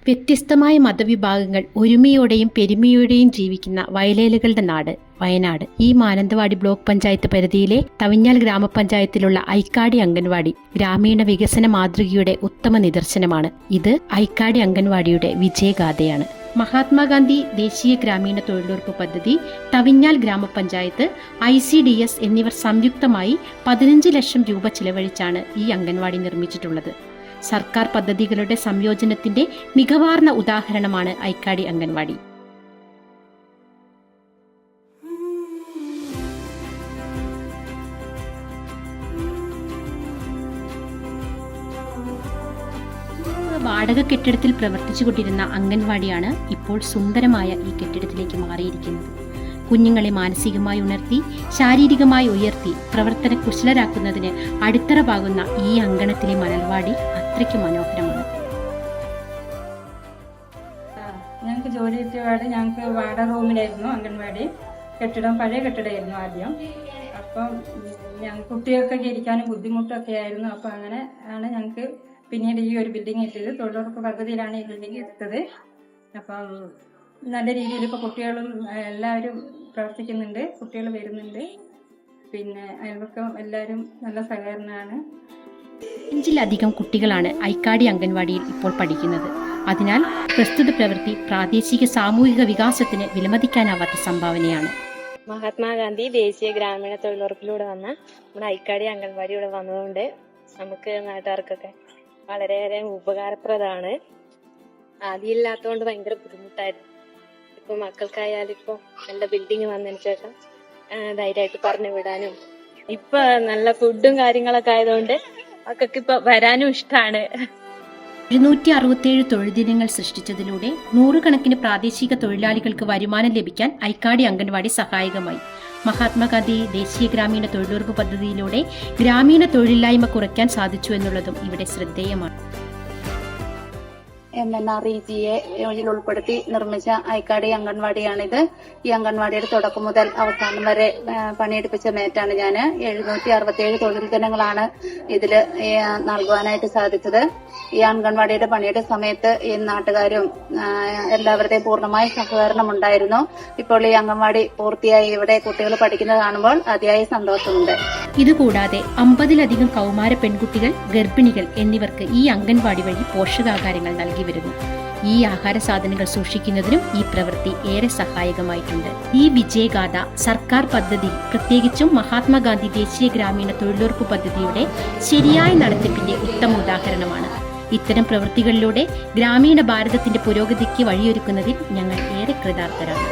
വ്യത്യസ്തമായ മതവിഭാഗങ്ങൾ ഒരുമയോടെയും പെരുമയോടെയും ജീവിക്കുന്ന വയലേലകളുടെ നാട് വയനാട്. ഈ മാനന്തവാടി ബ്ലോക്ക് പഞ്ചായത്ത് പരിധിയിലെ തവിഞ്ഞാൽ ഗ്രാമപഞ്ചായത്തിലുള്ള ഐക്കാടി അംഗൻവാടി ഗ്രാമീണ വികസന മാതൃകയുടെ ഉത്തമ നിദർശനമാണ്. ഇത് ഐക്കാടി അംഗൻവാടിയുടെ വിജയഗാഥയാണ്. മഹാത്മാഗാന്ധി ദേശീയ ഗ്രാമീണ തൊഴിലുറപ്പ് പദ്ധതി, തവിഞ്ഞാൽ ഗ്രാമപഞ്ചായത്ത്, ICDS എന്നിവർ സംയുക്തമായി 15 ലക്ഷം രൂപ ചിലവഴിച്ചാണ് ഈ അംഗൻവാടി നിർമ്മിച്ചിട്ടുള്ളത്. സർക്കാർ പദ്ധതികളുടെ സംയോജനത്തിന്റെ മികവാർന്ന ഉദാഹരണമാണ് ഐക്കാടി അംഗൻവാടി. വാടക കെട്ടിടത്തിൽ പ്രവർത്തിച്ചുകൊണ്ടിരുന്ന അംഗൻവാടിയാണ് ഇപ്പോൾ സുന്ദരമായ ഈ കെട്ടിടത്തിലേക്ക് മാറിയിരിക്കുന്നത്. കുഞ്ഞുങ്ങളെ മാനസികമായി ഉണർത്തി ശാരീരികമായി ഉയർത്തി പ്രവർത്തന കുശലരാക്കുന്നതിന് അടിത്തറ പാകുന്ന ഈ അങ്കണത്തിലെ മണൽവാടി അത്രയ്ക്ക് മനോഹരമാണ്. ഞങ്ങൾക്ക് ജോലി കിട്ടിയപാട് ഞങ്ങൾക്ക് വാടക റൂമിലായിരുന്നു അംഗൻവാടി. പഴയ കെട്ടിടമായിരുന്നു ആദ്യം. അപ്പം കുട്ടികൾക്കൊക്കെ ഇരിക്കാനും ബുദ്ധിമുട്ടൊക്കെ ആയിരുന്നു. അപ്പം അങ്ങനെ ആണ് ഞങ്ങൾക്ക് പിന്നീട് ഈ ഒരു ബിൽഡിംഗ് എത്തിയത്. തൊഴിലുറപ്പ് പദ്ധതിയിലാണ് ഈ ബിൽഡിംഗ് എടുത്തത്. അപ്പം നല്ല രീതിയിൽ ഇപ്പോൾ കുട്ടികളും എല്ലാവരും പ്രവർത്തിക്കുന്നുണ്ട്, കുട്ടികൾ വരുന്നുണ്ട്. പിന്നെ അയൽവക്കം എല്ലാവരും നല്ല സഹകരണമാണ്. 5-ലധികം കുട്ടികളാണ് ഐക്കാടി അംഗൻവാടിയിൽ ഇപ്പോൾ പഠിക്കുന്നത്. അതിനാൽ പ്രസ്തുത പ്രവൃത്തി പ്രാദേശിക സാമൂഹിക വികാസത്തിന് വിലമതിക്കാനാവാത്ത സംഭാവനയാണ്. മഹാത്മാഗാന്ധി ദേശീയ ഗ്രാമീണ തൊഴിലുറപ്പിലൂടെ വന്ന നമ്മുടെ ഐക്കാടി അംഗൻവാടി ഇവിടെ വന്നതുകൊണ്ട് നമുക്ക് നാട്ടുകാർക്കൊക്കെ വളരെയേറെ ഉപകാരപ്രദമാണ്. ആദ്യം ഇല്ലാത്തതുകൊണ്ട് ഭയങ്കര ബുദ്ധിമുട്ടായിരുന്നു. ഇപ്പൊ മക്കൾക്കായാലും ഇപ്പൊ നല്ല ബിൽഡിംഗ് വന്നതിന് ശേഷം ധൈര്യമായിട്ട് പറഞ്ഞു വിടാനും ഇപ്പൊ നല്ല ഫുഡും കാര്യങ്ങളൊക്കെ ആയതുകൊണ്ട് മക്കൾക്ക് ഇപ്പൊ വരാനും ഇഷ്ടമാണ്. 267 തൊഴിൽ ദിനങ്ങൾ സൃഷ്ടിച്ചതിലൂടെ നൂറുകണക്കിന് പ്രാദേശിക തൊഴിലാളികൾക്ക് വരുമാനം ലഭിക്കാൻ ഐക്കാടി അംഗൻവാടി സഹായകമായി. മഹാത്മാഗാന്ധി ദേശീയ ഗ്രാമീണ തൊഴിലുറപ്പ് പദ്ധതിയിലൂടെ ഗ്രാമീണ തൊഴിലില്ലായ്മ കുറയ്ക്കാൻ സാധിച്ചു എന്നുള്ളതും ഇവിടെ ശ്രദ്ധേയമാണ്. MNREGA ഉൾപ്പെടുത്തി നിർമ്മിച്ച ഐക്കാടി അംഗൻവാടിയാണിത്. ഈ അംഗൻവാടിയുടെ തുടക്കം മുതൽ അവസാനം വരെ പണിയെടുപ്പിച്ച മേറ്റാണ് ഞാൻ. 767 തൊഴിൽ ദിനങ്ങളാണ് ഇതില് നൽകുവാനായിട്ട് സാധിച്ചത്. ഈ അംഗൻവാടിയുടെ പണിയുടെ സമയത്ത് ഈ നാട്ടുകാരും എല്ലാവരുടെയും പൂർണ്ണമായ സഹകരണം ഉണ്ടായിരുന്നു. ഇപ്പോൾ ഈ അംഗൻവാടി പൂർത്തിയായി ഇവിടെ കുട്ടികൾ പഠിക്കുന്നത് കാണുമ്പോൾ അതിയായ സന്തോഷമുണ്ട്. ഇതുകൂടാതെ 50-ലധികം കൗമാര പെൺകുട്ടികൾ, ഗർഭിണികൾ എന്നിവർക്ക് ഈ അംഗൻവാടി വഴി പോഷകാഹാരങ്ങൾ നൽകി വരുന്നു. ഈ ആഹാര സാധനങ്ങൾ സൂക്ഷിക്കുന്നതിനും ഈ പ്രവൃത്തി ഏറെ സഹായകമായിട്ടുണ്ട്. ഈ വിജയഗാഥ സർക്കാർ പദ്ധതി, പ്രത്യേകിച്ചും മഹാത്മാഗാന്ധി ദേശീയ ഗ്രാമീണ തൊഴിലുറപ്പ് പദ്ധതിയുടെ ശരിയായ നടത്തിപ്പിന്റെ ഉത്തമ ഉദാഹരണമാണ്. ഇത്തരം പ്രവൃത്തികളിലൂടെ ഗ്രാമീണ ഭാരതത്തിന്റെ പുരോഗതിക്ക് വഴിയൊരുക്കുന്നതിൽ ഞങ്ങൾ ഏറെ കൃതാർത്ഥരാണ്.